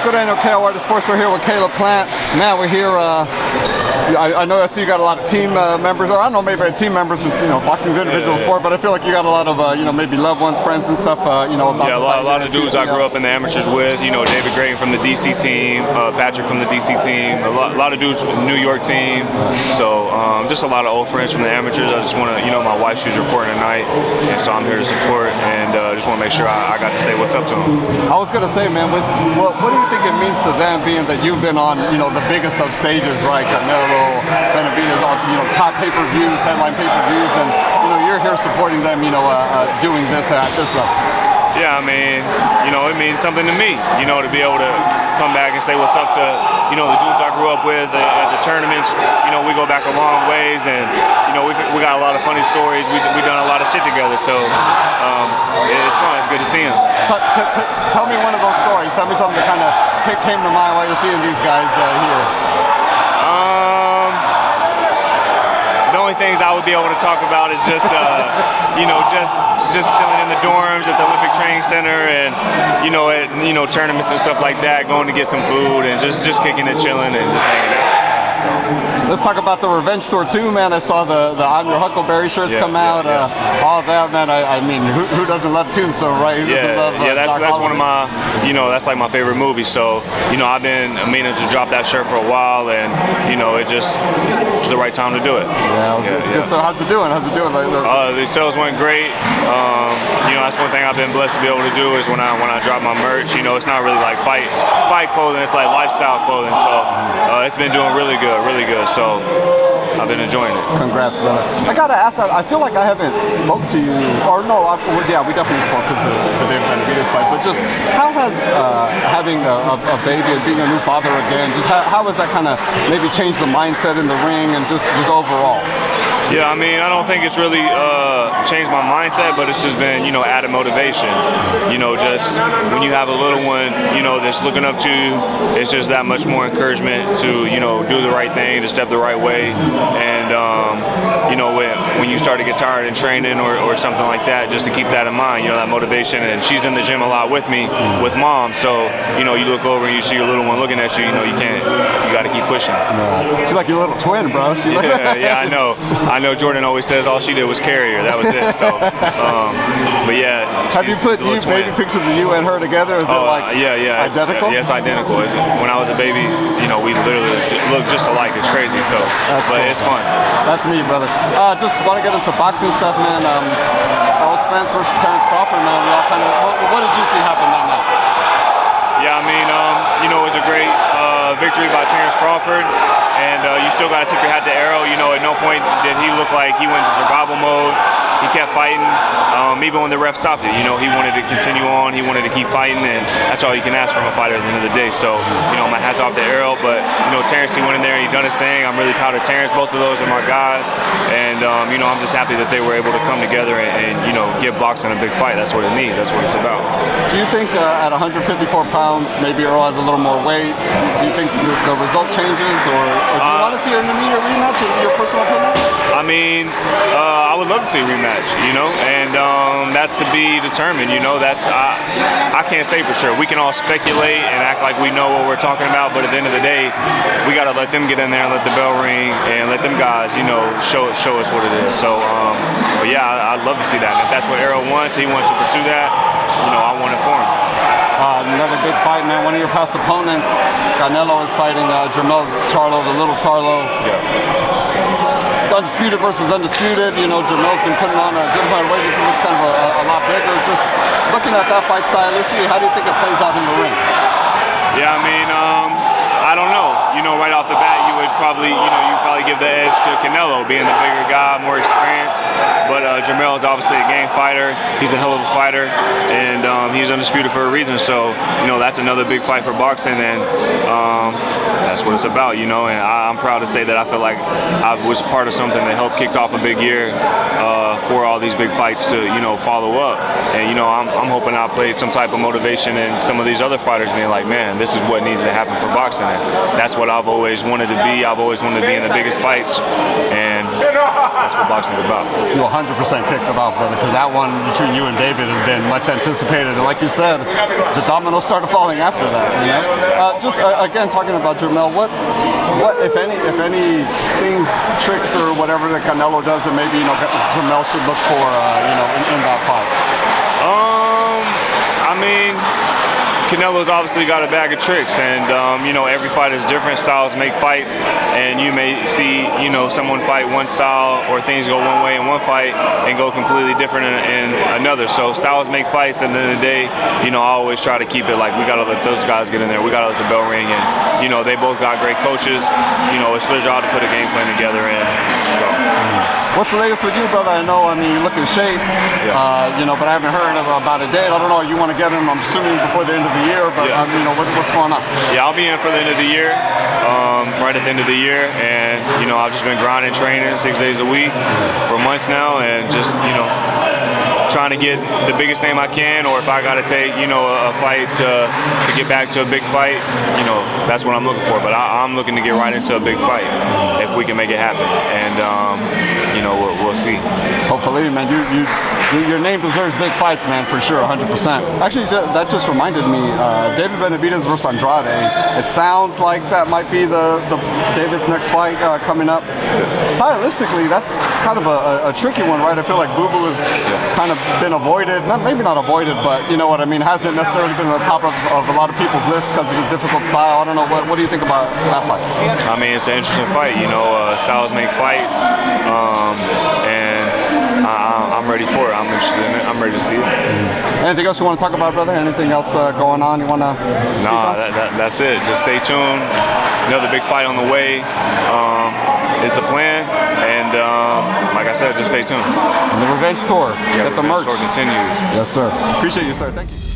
Good KO Artist Sports. We're here with Caleb Plant. Man, we're here. I know I see you got a lot of team members, or I don't know, maybe team members. Since boxing's an individual sport, but I feel like you got a lot of maybe loved ones, friends, and stuff. About a lot of dudes I grew up in the amateurs with. David Grayton from the DC team, Patrick from the DC team, a lot of dudes from the New York team. So just a lot of old friends from the amateurs. I just want to, my wife, she's reporting tonight, and so I'm here to support, and just want to make sure I got to say what's up to them. I was gonna say, man, what do you think it means to them, being that you've been on, the biggest of stages, right? Canelo, Benavidez, all top pay-per-views, headline pay-per-views, and you're here supporting them, doing this at this level. Yeah, I mean, it means something to me, to be able to come back and say what's up to, the dudes I grew up with at the tournaments. We go back a long ways, and we got a lot of funny stories. We done a lot of shit together, so it's fun. It's good to see them. Tell me one of those stories. Tell me something that kind of came to mind while you're seeing these guys here. The only things I would be able to talk about is just, just chilling in the dorms at the Olympic Training Center, and at tournaments and stuff like that, going to get some food and just kicking and chilling and just hanging out. So. Let's talk about the revenge tour too, man. I saw the I'm Your Huckleberry shirts come out. All that, man. I mean, who doesn't love Tombstone, right? Who doesn't love, that's one of my, that's like my favorite movies. So, I've been meaning to drop that shirt for a while, and it just was the right time to do it. It's good. So how's it doing? The sales went great. That's one thing I've been blessed to be able to do is when I drop my merch. It's not really like fight clothing. It's like lifestyle clothing. So it's been doing really good. So I've been enjoying it. Congrats, brother. I gotta ask, I feel like I haven't spoke to you, or no, we definitely spoke because of the David Benavidez fight, but just how has having a baby and being a new father again, just how has that kind of maybe changed the mindset in the ring and just overall? Yeah, I mean, I don't think it's really changed my mindset, but it's just been, added motivation. Just when you have a little one, that's looking up to you, it's just that much more encouragement to, do the right thing, to step the right way. And, when you start to get tired in training or something like that, just to keep that in mind, that motivation. And she's in the gym a lot with me, with mom. So, you look over and you see your little one looking at you, you got to keep pushing. She's like your little twin, bro. Yeah, I know Jordan always says all she did was carry her. That was it. So, but yeah. Have you put baby pictures of you and her together? Is it like identical? It's identical. When I was a baby, we literally look just alike. It's crazy. So, but it's fun. That's me, brother. Just want to get into boxing stuff, man. Errol Spence versus Terence Crawford, man. We all kind of. What did you see happen that night? Yeah, I mean, it was a great victory by Terence Crawford, and you still got to tip your hat to Errol. At no point did he look like he went into survival mode. He kept fighting, even when the ref stopped it. He wanted to continue on. He wanted to keep fighting, and that's all you can ask from a fighter at the end of the day. So, my hat's off to Errol, but Terence, he went in there, he done his thing. I'm really proud of Terence. Both of those are my guys, and I'm just happy that they were able to come together and give boxing a big fight. That's what it needs. That's what it's about. Do you think at 154 pounds, maybe Errol has a little more weight? Do you think the result changes, or do you want to see an immediate rematch? In your personal opinion? I mean, I would love to see a rematch, and that's to be determined. I can't say for sure. We can all speculate and act like we know what we're talking about, but at the end of the day, we got to let them get in there and let the bell ring and let them guys, show us what it is. So, but yeah, I'd love to see that. And if that's what Errol wants, he wants to pursue that. I want it for him. Another big fight, man. One of your past opponents, Canelo, is fighting Charlo, the little Charlo. Yeah. Undisputed versus undisputed. Jamel's been putting on a good amount of weight. It looks kind of a lot bigger. Just looking at that fight stylistically, how do you think it plays out in the ring? Yeah, I mean, I don't know. Right off the bat, you would probably, give the edge to Canelo, being the bigger guy, more experienced. But Jamel is obviously a gang fighter. He's a hell of a fighter, and he's undisputed for a reason. So, that's another big fight for boxing, and that's what it's about, And I'm proud to say that I feel like I was part of something that helped kick off a big year for all these big fights to, follow up. And, I'm hoping I played some type of motivation in some of these other fighters being like, man, this is what needs to happen for boxing. And that's what I've always wanted to be. I've always wanted to be in the biggest fights. And that's what boxing's about. You 100% kicked them out, brother, because that one between you and David has been much anticipated. And like you said, the dominoes started falling after that. You know? Again, talking about Jermell, what if any things, tricks or whatever that Canelo does that maybe Jermell should look for in that fight? I mean, Canelo's obviously got a bag of tricks, and every fight is different. Styles make fights, and you may see someone fight one style or things go one way in one fight and go completely different in another. So styles make fights, and at the end of the day, I always try to keep it like we gotta let those guys get in there. We gotta let the bell ring, and they both got great coaches. It's their job to put a game plan together, and so. What's the latest with you, brother? I mean, you look in shape, but I haven't heard about a date. I don't know. You want to get him, I'm assuming, before the end of the year, but what's going on? Yeah, I'll be in for the end of the year, right at the end of the year, and I've just been grinding, training 6 days a week for months now, and just trying to get the biggest name I can, or if I got to take a fight to get back to a big fight, that's what I'm looking for. But I'm looking to get right into a big fight if we can make it happen, and we'll see. Hopefully, man. Your name deserves big fights, man, for sure, 100%. Actually, that just reminded me, David Benavidez versus Andrade. It sounds like that might be the David's next fight coming up. Stylistically, that's kind of a tricky one, right? I feel like Boo Boo has kind of been avoided, maybe not avoided, but you know what I mean, hasn't necessarily been on the top of a lot of people's lists because of his difficult style. I don't know, what do you think about that fight? I mean, it's an interesting fight. Styles make fights, and I'm ready for it. I'm interested in it. I'm ready to see it. Anything else you want to talk about, brother? Anything else going on you want to speak on? That's it. Just stay tuned. Another big fight on the way is the plan, and like I said, just stay tuned. And the revenge tour. Yeah, Get the merch. Tour continues. Yes, sir. Appreciate you, sir. Thank you.